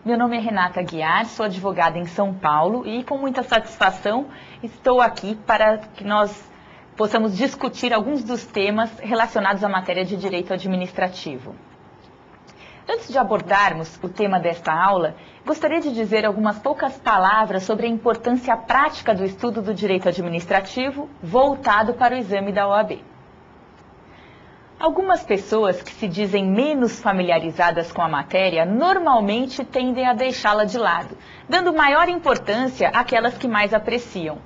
Meu nome é Renata Guiar, sou advogada em São Paulo e com muita satisfação estou aqui para que nós possamos discutir alguns dos temas relacionados à matéria de direito administrativo. Antes de abordarmos o tema desta aula, gostaria de dizer algumas poucas palavras sobre a importância prática do estudo do direito administrativo voltado para o exame da OAB. Algumas pessoas que se dizem menos familiarizadas com a matéria normalmente tendem a deixá-la de lado, dando maior importância àquelas que mais apreciam.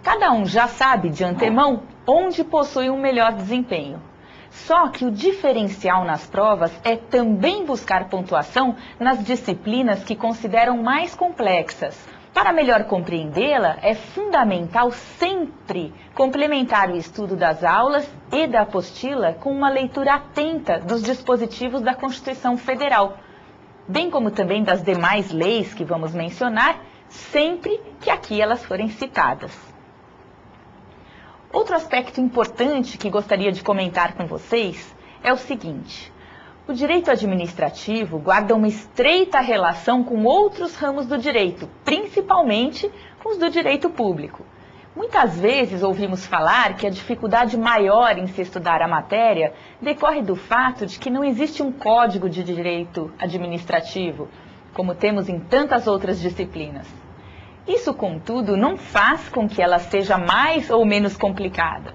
Cada um já sabe de antemão onde possui um melhor desempenho. Só que o diferencial nas provas é também buscar pontuação nas disciplinas que consideram mais complexas. Para melhor compreendê-la, é fundamental sempre complementar o estudo das aulas e da apostila com uma leitura atenta dos dispositivos da Constituição Federal, bem como também das demais leis que vamos mencionar, sempre que aqui elas forem citadas. Outro aspecto importante que gostaria de comentar com vocês é o seguinte: o direito administrativo guarda uma estreita relação com outros ramos do direito, principalmente com os do direito público. Muitas vezes ouvimos falar que a dificuldade maior em se estudar a matéria decorre do fato de que não existe um código de direito administrativo, como temos em tantas outras disciplinas. Isso, contudo, não faz com que ela seja mais ou menos complicada.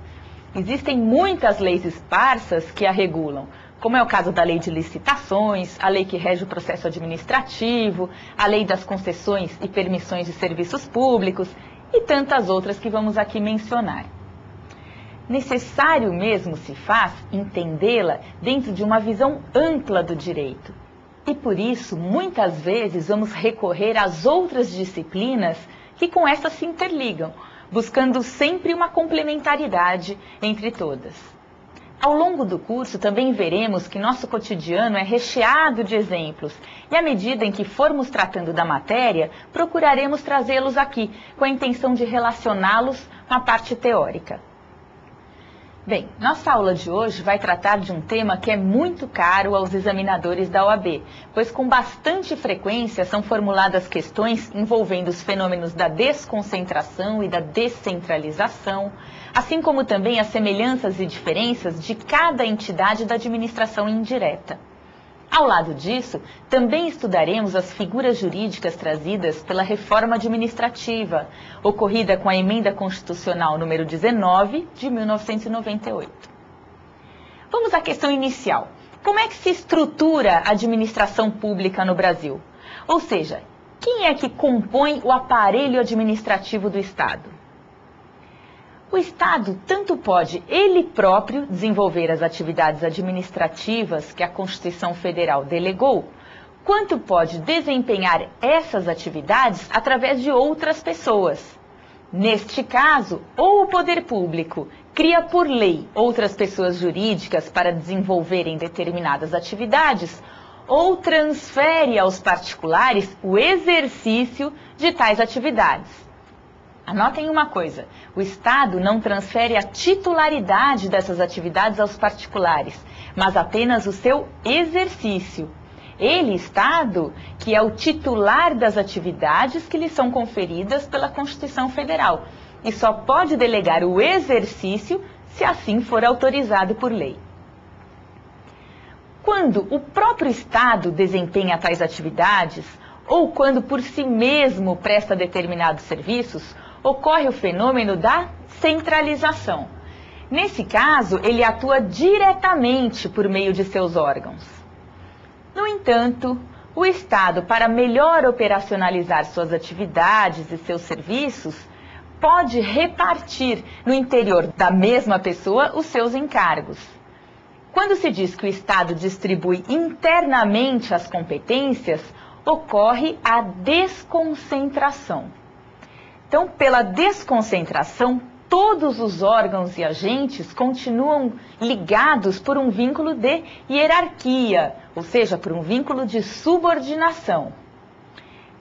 Existem muitas leis esparsas que a regulam, como é o caso da Lei de Licitações, a lei que rege o processo administrativo, a Lei das Concessões e Permissões de Serviços Públicos e tantas outras que vamos aqui mencionar. Necessário mesmo se faz entendê-la dentro de uma visão ampla do direito. E por isso, muitas vezes, vamos recorrer às outras disciplinas que com essas se interligam, buscando sempre uma complementaridade entre todas. Ao longo do curso, também veremos que nosso cotidiano é recheado de exemplos e, à medida em que formos tratando da matéria, procuraremos trazê-los aqui, com a intenção de relacioná-los com a parte teórica. Bem, nossa aula de hoje vai tratar de um tema que é muito caro aos examinadores da OAB, pois com bastante frequência são formuladas questões envolvendo os fenômenos da desconcentração e da descentralização, assim como também as semelhanças e diferenças de cada entidade da administração indireta. Ao lado disso, também estudaremos as figuras jurídicas trazidas pela reforma administrativa, ocorrida com a Emenda Constitucional número 19 de 1998. Vamos à questão inicial. Como é que se estrutura a administração pública no Brasil? Ou seja, quem é que compõe o aparelho administrativo do Estado? O Estado tanto pode ele próprio desenvolver as atividades administrativas que a Constituição Federal delegou, quanto pode desempenhar essas atividades através de outras pessoas. Neste caso, ou o poder público cria por lei outras pessoas jurídicas para desenvolverem determinadas atividades, ou transfere aos particulares o exercício de tais atividades. Anotem uma coisa: o Estado não transfere a titularidade dessas atividades aos particulares, mas apenas o seu exercício. Ele, Estado, que é o titular das atividades que lhe são conferidas pela Constituição Federal, e só pode delegar o exercício se assim for autorizado por lei. Quando o próprio Estado desempenha tais atividades, ou quando por si mesmo presta determinados serviços, ocorre o fenômeno da centralização. Nesse caso, ele atua diretamente por meio de seus órgãos. No entanto, o Estado, para melhor operacionalizar suas atividades e seus serviços, pode repartir no interior da mesma pessoa os seus encargos. Quando se diz que o Estado distribui internamente as competências, ocorre a desconcentração. Então, pela desconcentração, todos os órgãos e agentes continuam ligados por um vínculo de hierarquia, ou seja, por um vínculo de subordinação.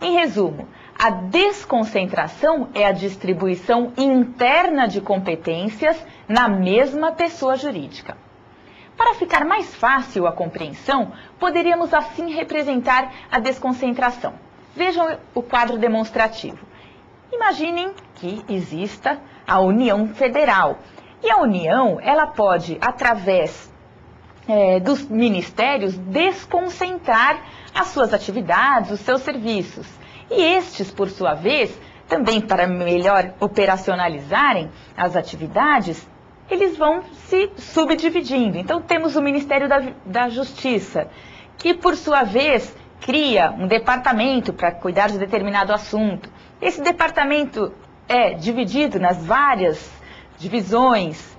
Em resumo, a desconcentração é a distribuição interna de competências na mesma pessoa jurídica. Para ficar mais fácil a compreensão, poderíamos assim representar a desconcentração. Vejam o quadro demonstrativo. Imaginem que exista a União Federal. E a União, ela pode, através dos ministérios, desconcentrar as suas atividades, os seus serviços. E estes, por sua vez, também para melhor operacionalizarem as atividades, eles vão se subdividindo. Então, temos o Ministério da Justiça, que, por sua vez, cria um departamento para cuidar de determinado assunto. Esse departamento é dividido nas várias divisões.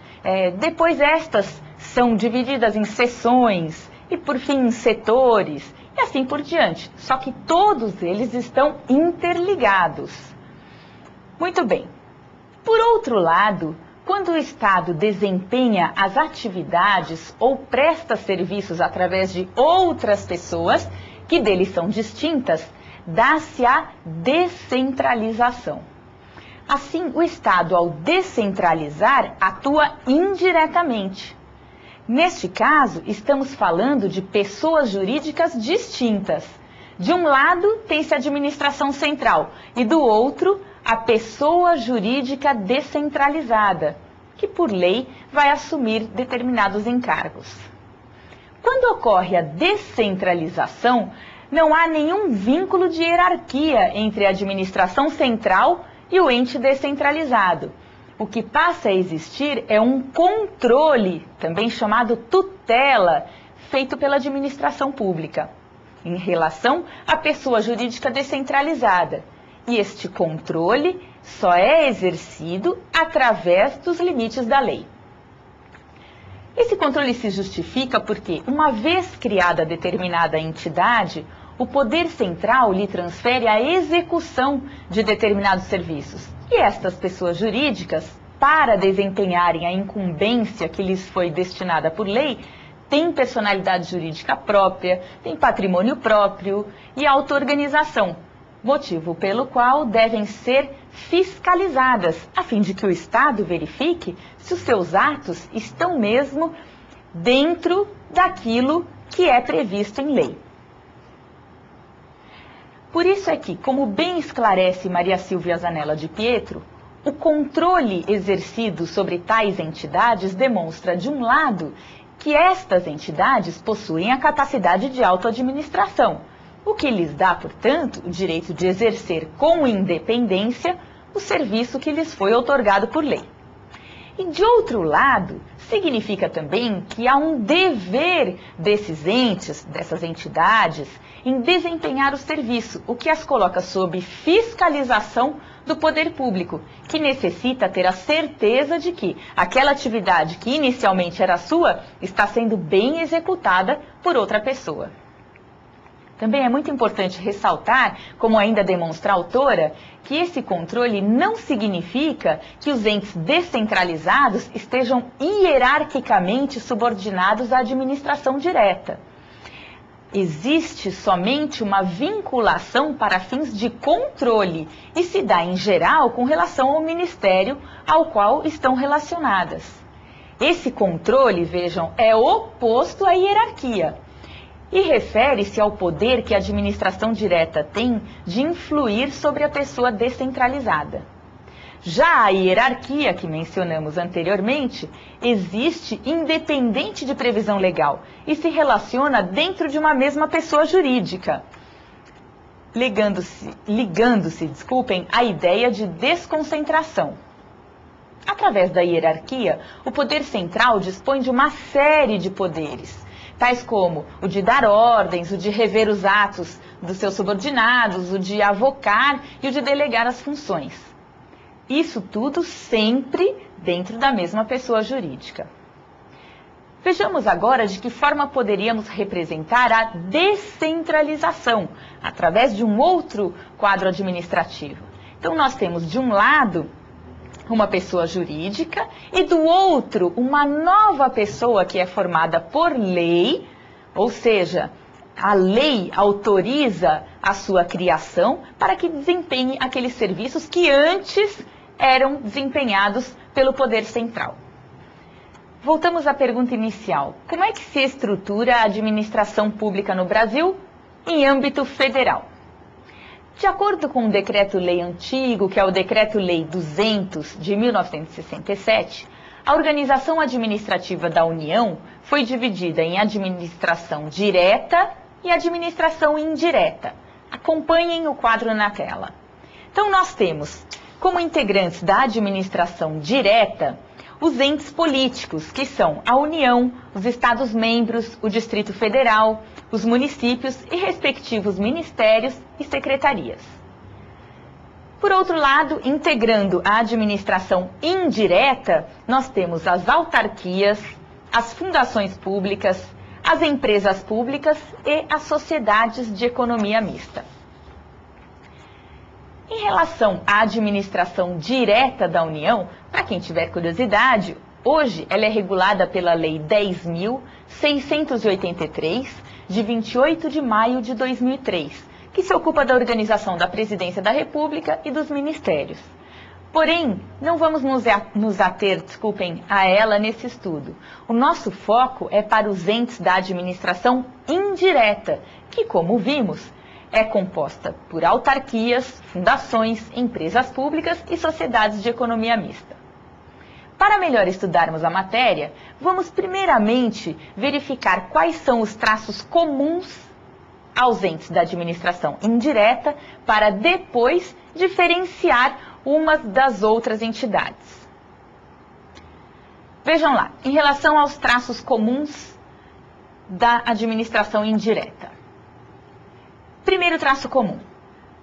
Depois, estas são divididas em seções e, por fim, em setores, e assim por diante. Só que todos eles estão interligados. Muito bem. Por outro lado, quando o Estado desempenha as atividades ou presta serviços através de outras pessoas, que deles são distintas, dá-se a descentralização. Assim, o Estado, ao descentralizar, atua indiretamente. Neste caso, estamos falando de pessoas jurídicas distintas. De um lado, tem-se a administração central e do outro, a pessoa jurídica descentralizada, que por lei vai assumir determinados encargos. Quando ocorre a descentralização, não há nenhum vínculo de hierarquia entre a administração central e o ente descentralizado. O que passa a existir é um controle, também chamado tutela, feito pela administração pública, em relação à pessoa jurídica descentralizada. E este controle só é exercido através dos limites da lei. Esse controle se justifica porque, uma vez criada determinada entidade, o poder central lhe transfere a execução de determinados serviços. E estas pessoas jurídicas, para desempenharem a incumbência que lhes foi destinada por lei, têm personalidade jurídica própria, têm patrimônio próprio e auto-organização, motivo pelo qual devem ser fiscalizadas, a fim de que o Estado verifique se os seus atos estão mesmo dentro daquilo que é previsto em lei. Por isso é que, como bem esclarece Maria Silvia Zanella de Pietro, o controle exercido sobre tais entidades demonstra, de um lado, que estas entidades possuem a capacidade de autoadministração, o que lhes dá, portanto, o direito de exercer com independência o serviço que lhes foi outorgado por lei. E, de outro lado, significa também que há um dever desses entes, dessas entidades, em desempenhar o serviço, o que as coloca sob fiscalização do poder público, que necessita ter a certeza de que aquela atividade que inicialmente era sua está sendo bem executada por outra pessoa. Também é muito importante ressaltar, como ainda demonstra a autora, que esse controle não significa que os entes descentralizados estejam hierarquicamente subordinados à administração direta. Existe somente uma vinculação para fins de controle e se dá, em geral, com relação ao ministério ao qual estão relacionadas. Esse controle, vejam, é oposto à hierarquia e refere-se ao poder que a administração direta tem de influir sobre a pessoa descentralizada. Já a hierarquia, que mencionamos anteriormente, existe independente de previsão legal e se relaciona dentro de uma mesma pessoa jurídica, ligando-se, à ideia de desconcentração. Através da hierarquia, o poder central dispõe de uma série de poderes, tais como o de dar ordens, o de rever os atos dos seus subordinados, o de avocar e o de delegar as funções. Isso tudo sempre dentro da mesma pessoa jurídica. Vejamos agora de que forma poderíamos representar a descentralização, através de um outro quadro administrativo. Então, nós temos, de um lado, uma pessoa jurídica e, do outro, uma nova pessoa que é formada por lei, ou seja, a lei autoriza a sua criação para que desempenhe aqueles serviços que antes eram desempenhados pelo poder central. voltamos à pergunta inicial. Como é que se estrutura a administração pública no Brasil em âmbito federal? De acordo com um decreto-lei antigo, que é o Decreto-Lei 200 de 1967, a organização administrativa da União foi dividida em administração direta e administração indireta. Acompanhem o quadro na tela. Então, nós temos como integrantes da administração direta os entes políticos, que são a União, os Estados-membros, o Distrito Federal, os municípios e respectivos ministérios e secretarias. Por outro lado, integrando a administração indireta, nós temos as autarquias, as fundações públicas, as empresas públicas e as sociedades de economia mista. Em relação à administração direta da União, para quem tiver curiosidade, hoje ela é regulada pela Lei 10.683, de 28 de maio de 2003, que se ocupa da organização da Presidência da República e dos ministérios. Porém, não vamos nos ater, a ela nesse estudo. O nosso foco é para os entes da administração indireta, que, como vimos, é composta por autarquias, fundações, empresas públicas e sociedades de economia mista. Para melhor estudarmos a matéria, vamos primeiramente verificar quais são os traços comuns aos entes da administração indireta, para depois diferenciar umas das outras entidades. Vejam lá, em relação aos traços comuns da administração indireta. Primeiro traço comum: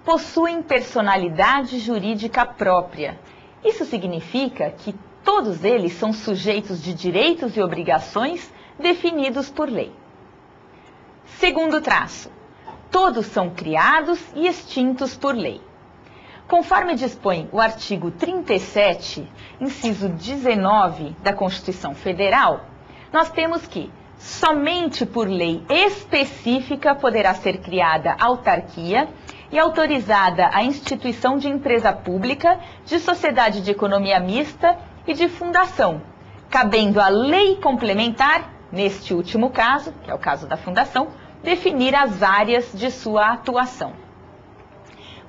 possuem personalidade jurídica própria. Isso significa que todos eles são sujeitos de direitos e obrigações definidos por lei. Segundo traço: todos são criados e extintos por lei. Conforme dispõe o artigo 37, inciso 19 da Constituição Federal, nós temos que somente por lei específica poderá ser criada autarquia e autorizada a instituição de empresa pública, de sociedade de economia mista e de fundação, cabendo à lei complementar, neste último caso, que é o caso da fundação, definir as áreas de sua atuação.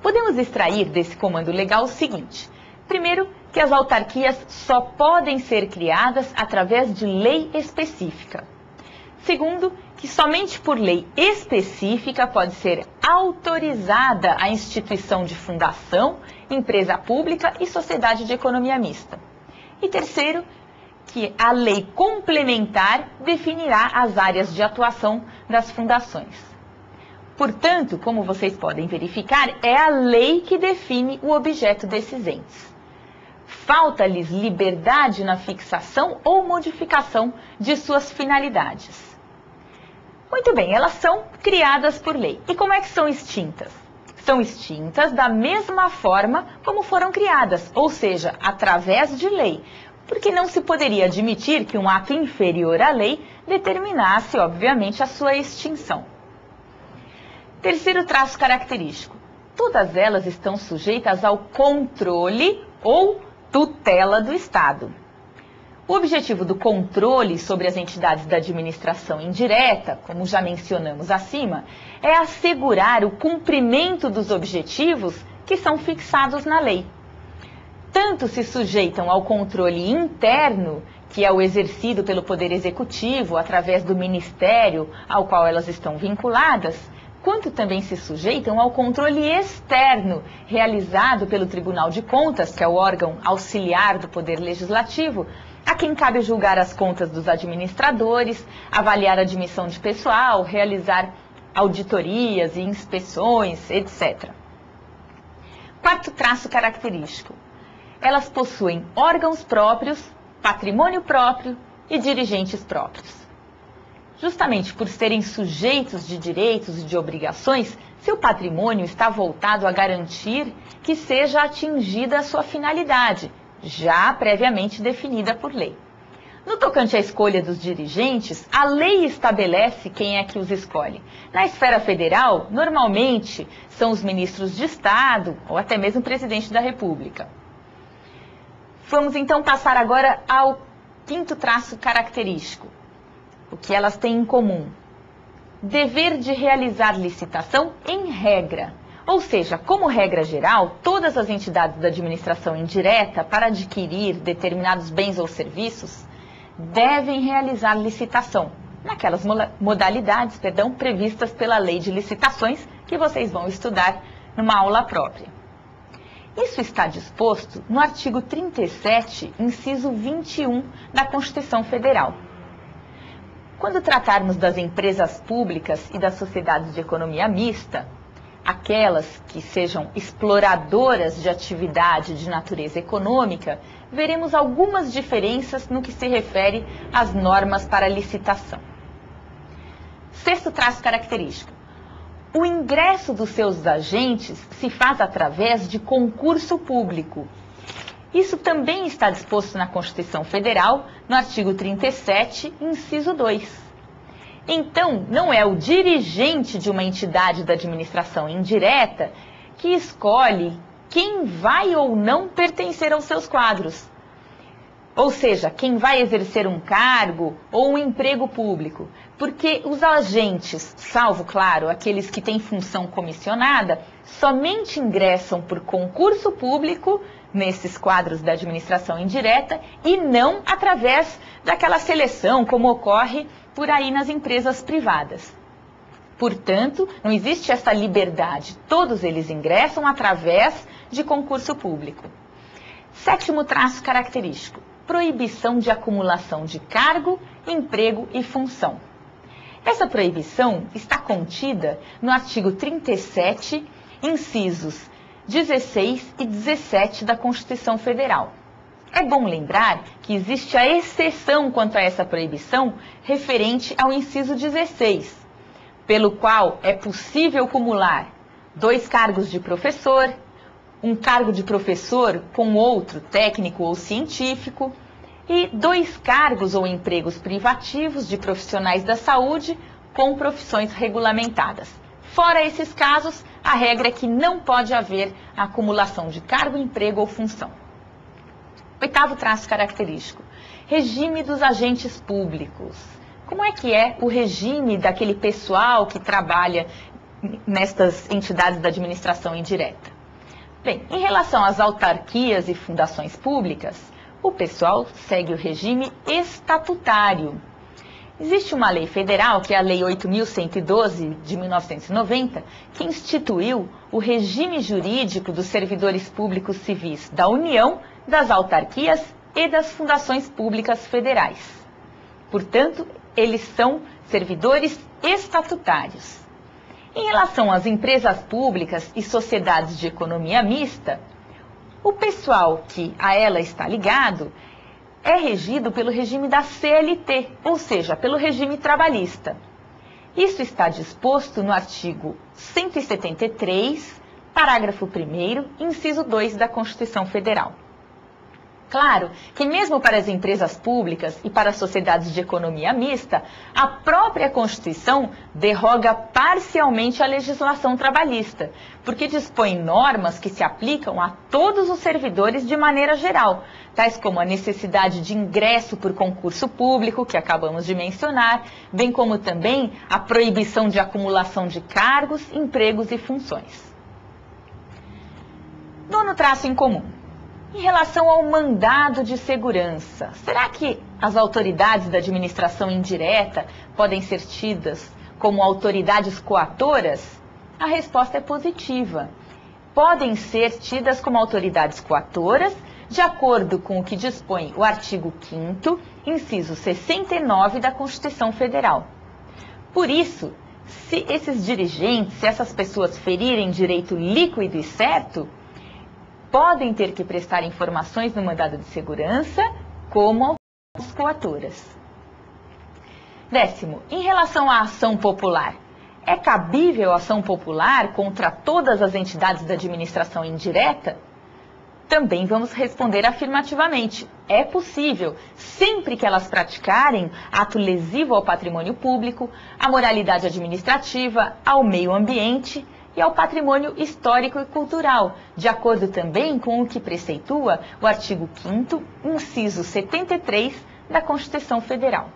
Podemos extrair desse comando legal o seguinte: primeiro, que as autarquias só podem ser criadas através de lei específica. Segundo, que somente por lei específica pode ser autorizada a instituição de fundação, empresa pública e sociedade de economia mista. E terceiro, que a lei complementar definirá as áreas de atuação das fundações. Portanto, como vocês podem verificar, é a lei que define o objeto desses entes. Falta-lhes liberdade na fixação ou modificação de suas finalidades. Muito bem, elas são criadas por lei. E como é que são extintas? São extintas da mesma forma como foram criadas, ou seja, através de lei, porque não se poderia admitir que um ato inferior à lei determinasse, obviamente, a sua extinção. Terceiro traço característico: todas elas estão sujeitas ao controle ou tutela do Estado. O objetivo do controle sobre as entidades da administração indireta, como já mencionamos acima, é assegurar o cumprimento dos objetivos que são fixados na lei. Tanto se sujeitam ao controle interno, que é o exercido pelo Poder Executivo através do ministério ao qual elas estão vinculadas, quanto também se sujeitam ao controle externo, realizado pelo Tribunal de Contas, que é o órgão auxiliar do Poder Legislativo, a quem cabe julgar as contas dos administradores, avaliar a admissão de pessoal, realizar auditorias e inspeções, etc. Quarto traço característico: elas possuem órgãos próprios, patrimônio próprio e dirigentes próprios. Justamente por serem sujeitos de direitos e de obrigações, seu patrimônio está voltado a garantir que seja atingida a sua finalidade, já previamente definida por lei. No tocante à escolha dos dirigentes, a lei estabelece quem é que os escolhe. Na esfera federal, normalmente são os ministros de Estado ou até mesmo o presidente da República. Vamos então passar agora ao quinto traço característico. O que elas têm em comum? Dever de realizar licitação em regra. Ou seja, como regra geral, todas as entidades da administração indireta, para adquirir determinados bens ou serviços, devem realizar licitação, naquelas modalidades, previstas pela Lei de Licitações, que vocês vão estudar numa aula própria. Isso está disposto no artigo 37, inciso 21 da Constituição Federal. Quando tratarmos das empresas públicas e das sociedades de economia mista, aquelas que sejam exploradoras de atividade de natureza econômica, veremos algumas diferenças no que se refere às normas para licitação. Sexto traço característico. O ingresso dos seus agentes se faz através de concurso público. Isso também está disposto na Constituição Federal, no artigo 37, inciso 2. Então, não é o dirigente de uma entidade da administração indireta que escolhe quem vai ou não pertencer aos seus quadros. Ou seja, quem vai exercer um cargo ou um emprego público. Porque os agentes, salvo, claro, aqueles que têm função comissionada, somente ingressam por concurso público nesses quadros da administração indireta e não através daquela seleção, como ocorre por aí nas empresas privadas. Portanto, não existe essa liberdade. Todos eles ingressam através de concurso público. Sétimo traço característico. Proibição de acumulação de cargo, emprego e função. Essa proibição está contida no artigo 37, incisos 16 e 17 da Constituição Federal. É bom lembrar que existe a exceção quanto a essa proibição referente ao inciso 16, pelo qual é possível acumular 2 cargos de professor, um cargo de professor com outro técnico ou científico e 2 cargos ou empregos privativos de profissionais da saúde com profissões regulamentadas. Fora esses casos, a regra é que não pode haver acumulação de cargo, emprego ou função. Oitavo traço característico. Regime dos agentes públicos. Como é que é o regime daquele pessoal que trabalha nestas entidades da administração indireta? Bem, em relação às autarquias e fundações públicas, o pessoal segue o regime estatutário. Existe uma lei federal, que é a Lei 8.112 de 1990, que instituiu o regime jurídico dos servidores públicos civis da União, das autarquias e das fundações públicas federais. Portanto, eles são servidores estatutários. Em relação às empresas públicas e sociedades de economia mista, o pessoal que a ela está ligado é regido pelo regime da CLT, ou seja, pelo regime trabalhista. Isso está disposto no artigo 173, parágrafo 1º, inciso 2 da Constituição Federal. Claro que mesmo para as empresas públicas e para as sociedades de economia mista, a própria Constituição derroga parcialmente a legislação trabalhista, porque dispõe normas que se aplicam a todos os servidores de maneira geral, tais como a necessidade de ingresso por concurso público, que acabamos de mencionar, bem como também a proibição de acumulação de cargos, empregos e funções. Nono traço em comum. Em relação ao mandado de segurança, será que as autoridades da administração indireta podem ser tidas como autoridades coatoras? A resposta é positiva. Podem ser tidas como autoridades coatoras, de acordo com o que dispõe o artigo 5º, inciso 69 da Constituição Federal. Por isso, se esses dirigentes, se essas pessoas ferirem direito líquido e certo, podem ter que prestar informações no mandado de segurança como as coatoras. 10º, em relação à ação popular, é cabível a ação popular contra todas as entidades da administração indireta? Também vamos responder afirmativamente. É possível, sempre que elas praticarem ato lesivo ao patrimônio público, à moralidade administrativa, ao meio ambiente e ao patrimônio histórico e cultural, de acordo também com o que preceitua o artigo 5º, inciso 73 da Constituição Federal.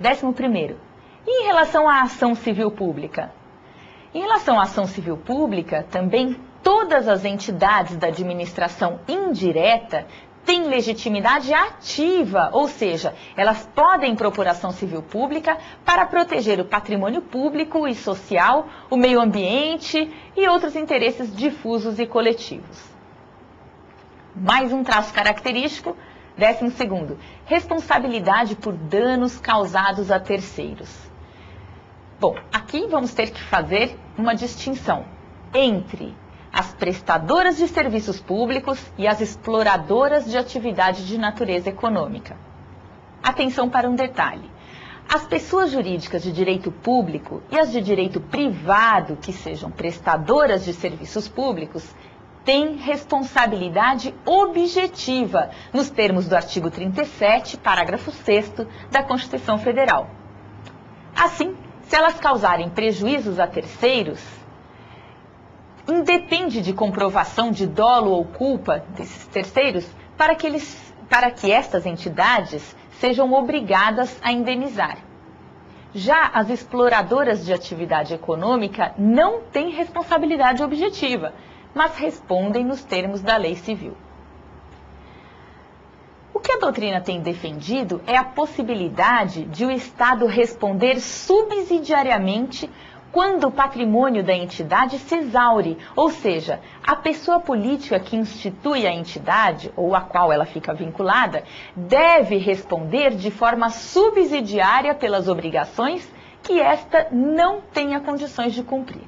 11º. E em relação à ação civil pública? Em relação à ação civil pública, também todas as entidades da administração indireta têm legitimidade ativa, ou seja, elas podem propor ação civil pública para proteger o patrimônio público e social, o meio ambiente e outros interesses difusos e coletivos. Mais um traço característico, 12º, responsabilidade por danos causados a terceiros. Bom, aqui vamos ter que fazer uma distinção entre as prestadoras de serviços públicos e as exploradoras de atividade de natureza econômica. Atenção para um detalhe. As pessoas jurídicas de direito público e as de direito privado, que sejam prestadoras de serviços públicos, têm responsabilidade objetiva, nos termos do artigo 37, parágrafo 6º da Constituição Federal. Assim, se elas causarem prejuízos a terceiros, independe de comprovação de dolo ou culpa desses terceiros para que estas entidades sejam obrigadas a indenizar. Já as exploradoras de atividade econômica não têm responsabilidade objetiva, mas respondem nos termos da lei civil. O que a doutrina tem defendido é a possibilidade de o Estado responder subsidiariamente quando o patrimônio da entidade se exaure, ou seja, a pessoa política que institui a entidade, ou a qual ela fica vinculada, deve responder de forma subsidiária pelas obrigações que esta não tenha condições de cumprir.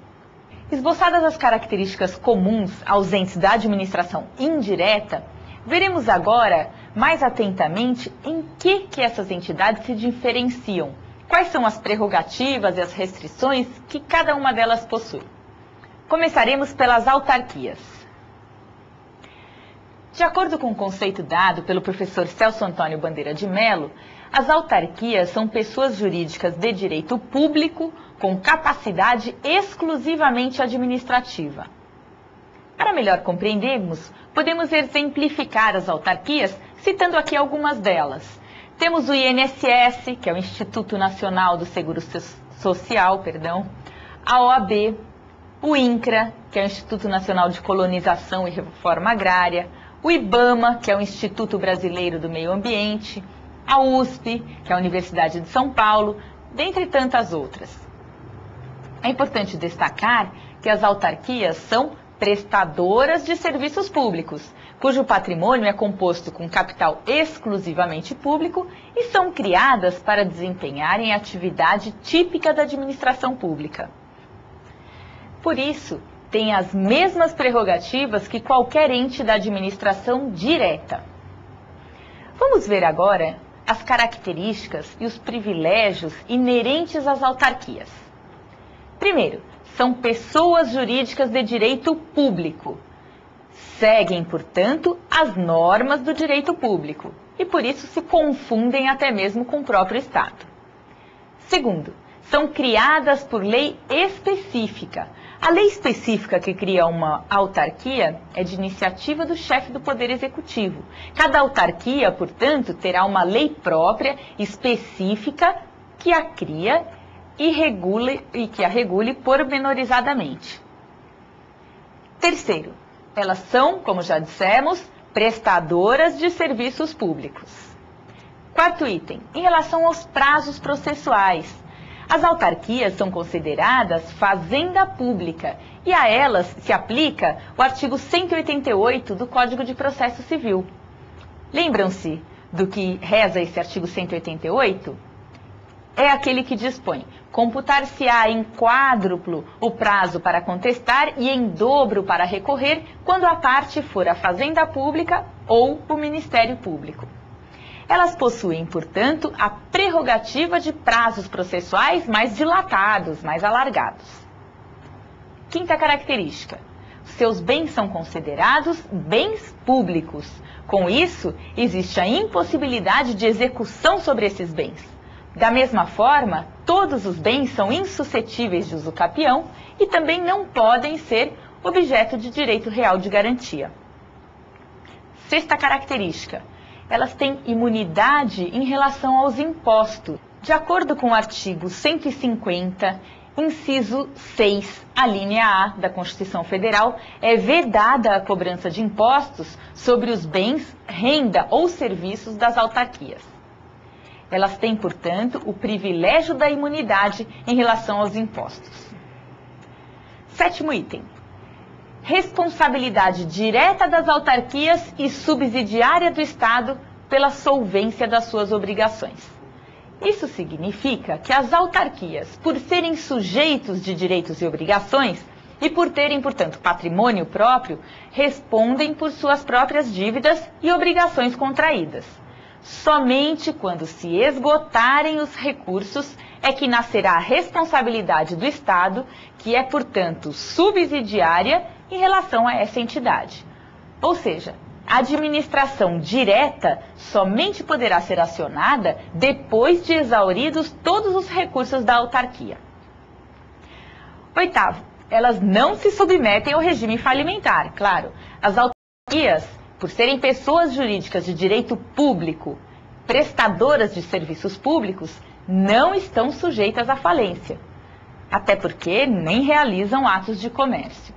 Esboçadas as características comuns aos entes da administração indireta, veremos agora mais atentamente em que essas entidades se diferenciam. Quais são as prerrogativas e as restrições que cada uma delas possui? Começaremos pelas autarquias. De acordo com o conceito dado pelo professor Celso Antônio Bandeira de Mello, as autarquias são pessoas jurídicas de direito público com capacidade exclusivamente administrativa. Para melhor compreendermos, podemos exemplificar as autarquias citando aqui algumas delas. Temos o INSS, que é o Instituto Nacional do Seguro Social, a OAB, o INCRA, que é o Instituto Nacional de Colonização e Reforma Agrária, o IBAMA, que é o Instituto Brasileiro do Meio Ambiente, a USP, que é a Universidade de São Paulo, dentre tantas outras. É importante destacar que as autarquias são prestadoras de serviços públicos, cujo patrimônio é composto com capital exclusivamente público e são criadas para desempenharem atividade típica da administração pública. Por isso, têm as mesmas prerrogativas que qualquer ente da administração direta. Vamos ver agora as características e os privilégios inerentes às autarquias. Primeiro, são pessoas jurídicas de direito público. Seguem, portanto, as normas do direito público e, por isso, se confundem até mesmo com o próprio Estado. Segundo, são criadas por lei específica. A lei específica que cria uma autarquia é de iniciativa do chefe do Poder Executivo. Cada autarquia, portanto, terá uma lei própria, específica, que a cria e que a regule pormenorizadamente. Terceiro, elas são, como já dissemos, prestadoras de serviços públicos. Quarto item, em relação aos prazos processuais. As autarquias são consideradas fazenda pública e a elas se aplica o artigo 188 do Código de Processo Civil. Lembram-se do que reza esse artigo 188? É aquele que dispõe: computar-se-á em quádruplo o prazo para contestar e em dobro para recorrer, quando a parte for a Fazenda Pública ou o Ministério Público. Elas possuem, portanto, a prerrogativa de prazos processuais mais dilatados, mais alargados. Quinta característica: seus bens são considerados bens públicos. Com isso, existe a impossibilidade de execução sobre esses bens. Da mesma forma, todos os bens são insuscetíveis de uso capião e também não podem ser objeto de direito real de garantia. Sexta característica: elas têm imunidade em relação aos impostos. De acordo com o artigo 150, inciso 6, a linha A da Constituição Federal, é vedada a cobrança de impostos sobre os bens, renda ou serviços das autarquias. Elas têm, portanto, o privilégio da imunidade em relação aos impostos. 7º item. Responsabilidade direta das autarquias e subsidiária do Estado pela solvência das suas obrigações. Isso significa que as autarquias, por serem sujeitos de direitos e obrigações e por terem, portanto, patrimônio próprio, respondem por suas próprias dívidas e obrigações contraídas. Somente quando se esgotarem os recursos é que nascerá a responsabilidade do Estado, que é, portanto, subsidiária em relação a essa entidade. Ou seja, a administração direta somente poderá ser acionada depois de exauridos todos os recursos da autarquia. 8º, elas não se submetem ao regime falimentar. Claro, as autarquias, por serem pessoas jurídicas de direito público, prestadoras de serviços públicos, não estão sujeitas à falência, até porque nem realizam atos de comércio.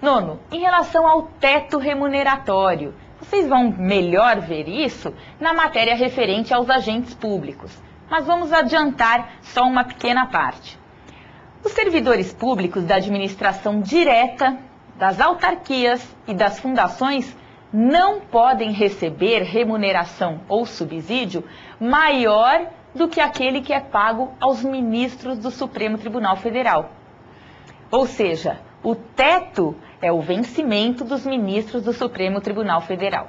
9º, em relação ao teto remuneratório, vocês vão melhor ver isso na matéria referente aos agentes públicos, mas vamos adiantar só uma pequena parte. Os servidores públicos da administração direta, das autarquias e das fundações não podem receber remuneração ou subsídio maior do que aquele que é pago aos ministros do Supremo Tribunal Federal. Ou seja, o teto é o vencimento dos ministros do Supremo Tribunal Federal.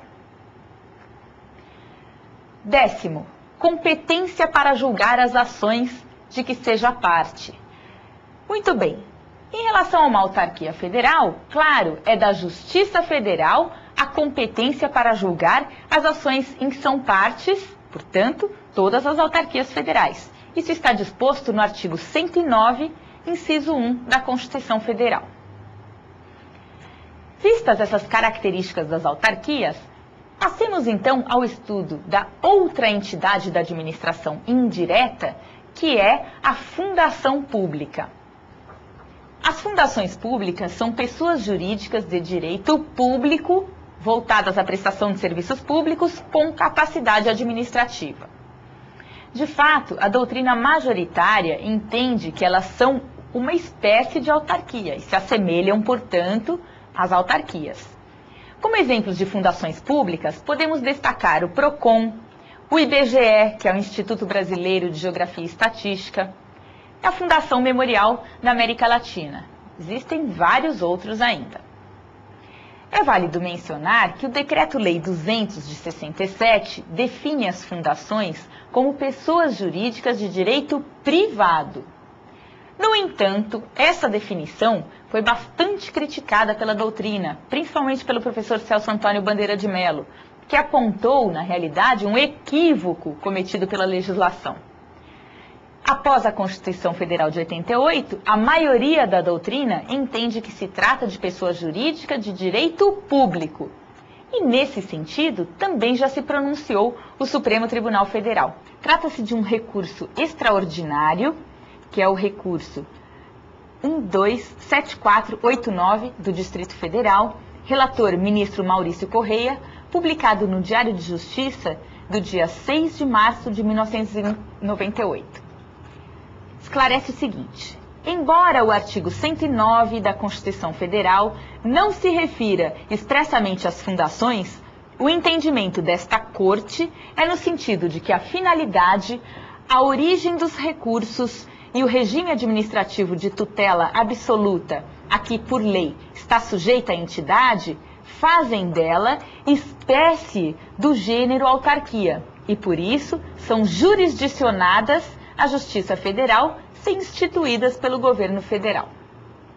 10º, competência para julgar as ações de que seja parte. Muito bem, em relação a uma autarquia federal, claro, é da Justiça Federal a competência para julgar as ações em que são partes, portanto, todas as autarquias federais. Isso está disposto no artigo 109, inciso 1 da Constituição Federal. Vistas essas características das autarquias, passemos então ao estudo da outra entidade da administração indireta, que é a fundação pública. As fundações públicas são pessoas jurídicas de direito público voltadas à prestação de serviços públicos com capacidade administrativa. De fato, a doutrina majoritária entende que elas são uma espécie de autarquia e se assemelham, portanto, às autarquias. Como exemplos de fundações públicas, podemos destacar o PROCON, o IBGE, que é o Instituto Brasileiro de Geografia e Estatística, e a Fundação Memorial da América Latina. Existem vários outros ainda. É válido mencionar que o Decreto-Lei 200 de 67 define as fundações como pessoas jurídicas de direito privado. No entanto, essa definição foi bastante criticada pela doutrina, principalmente pelo professor Celso Antônio Bandeira de Mello, que apontou, na realidade, um equívoco cometido pela legislação. Após a Constituição Federal de 88, a maioria da doutrina entende que se trata de pessoa jurídica de direito público. E, nesse sentido, também já se pronunciou o Supremo Tribunal Federal. Trata-se de um recurso extraordinário, que é o recurso 127489 do Distrito Federal, relator ministro Maurício Correia, publicado no Diário de Justiça do dia 6 de março de 1998. Esclarece o seguinte: embora o artigo 109 da Constituição Federal não se refira expressamente às fundações, o entendimento desta Corte é no sentido de que a finalidade, a origem dos recursos e o regime administrativo de tutela absoluta, a que por lei está sujeita a entidade, fazem dela espécie do gênero autarquia e, por isso, são jurisdicionadas à Justiça Federal, ser instituídas pelo governo federal.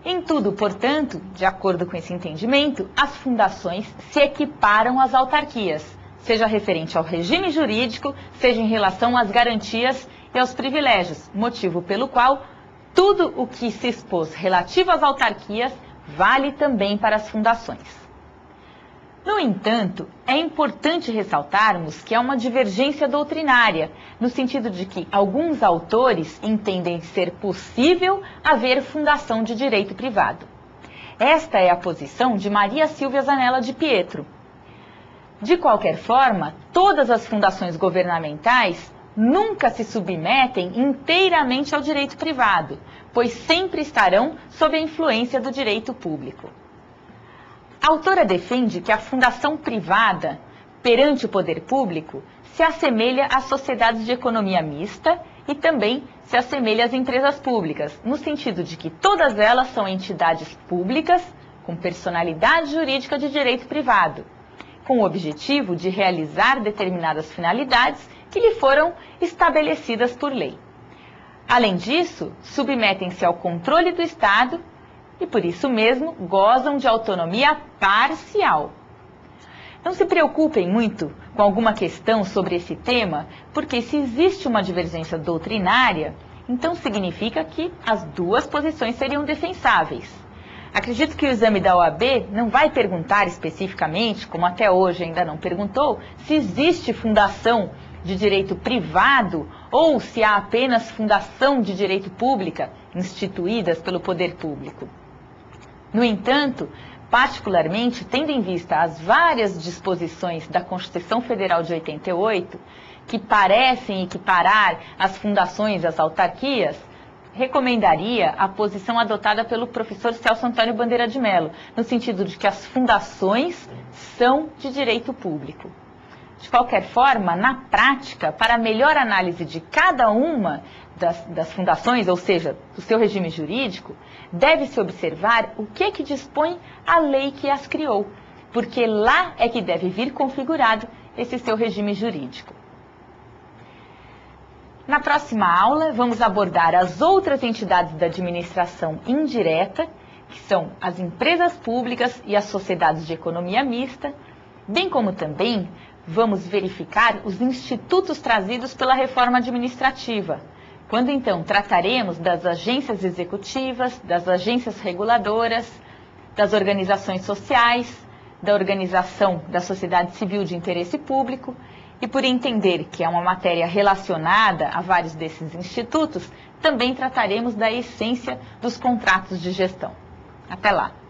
Em tudo, portanto, de acordo com esse entendimento, as fundações se equiparam às autarquias, seja referente ao regime jurídico, seja em relação às garantias e aos privilégios, motivo pelo qual tudo o que se expôs relativo às autarquias vale também para as fundações. No entanto, é importante ressaltarmos que há uma divergência doutrinária, no sentido de que alguns autores entendem ser possível haver fundação de direito privado. Esta é a posição de Maria Silvia Zanella de Pietro. De qualquer forma, todas as fundações governamentais nunca se submetem inteiramente ao direito privado, pois sempre estarão sob a influência do direito público. A autora defende que a fundação privada, perante o poder público, se assemelha às sociedades de economia mista e também se assemelha às empresas públicas, no sentido de que todas elas são entidades públicas com personalidade jurídica de direito privado, com o objetivo de realizar determinadas finalidades que lhe foram estabelecidas por lei. Além disso, submetem-se ao controle do Estado e, por isso mesmo, gozam de autonomia parcial. Não se preocupem muito com alguma questão sobre esse tema, porque se existe uma divergência doutrinária, então significa que as duas posições seriam defensáveis. Acredito que o exame da OAB não vai perguntar especificamente, como até hoje ainda não perguntou, se existe fundação de direito privado ou se há apenas fundação de direito pública instituídas pelo poder público. No entanto, particularmente tendo em vista as várias disposições da Constituição Federal de 88, que parecem equiparar as fundações às autarquias, recomendaria a posição adotada pelo professor Celso Antônio Bandeira de Mello, no sentido de que as fundações são de direito público. De qualquer forma, na prática, para melhor análise de cada uma das fundações, ou seja, do seu regime jurídico, deve-se observar o que dispõe a lei que as criou, porque lá é que deve vir configurado esse seu regime jurídico. Na próxima aula, vamos abordar as outras entidades da administração indireta, que são as empresas públicas e as sociedades de economia mista, bem como também vamos verificar os institutos trazidos pela reforma administrativa, quando então trataremos das agências executivas, das agências reguladoras, das organizações sociais, da organização da sociedade civil de interesse público, e por entender que é uma matéria relacionada a vários desses institutos, também trataremos da essência dos contratos de gestão. Até lá!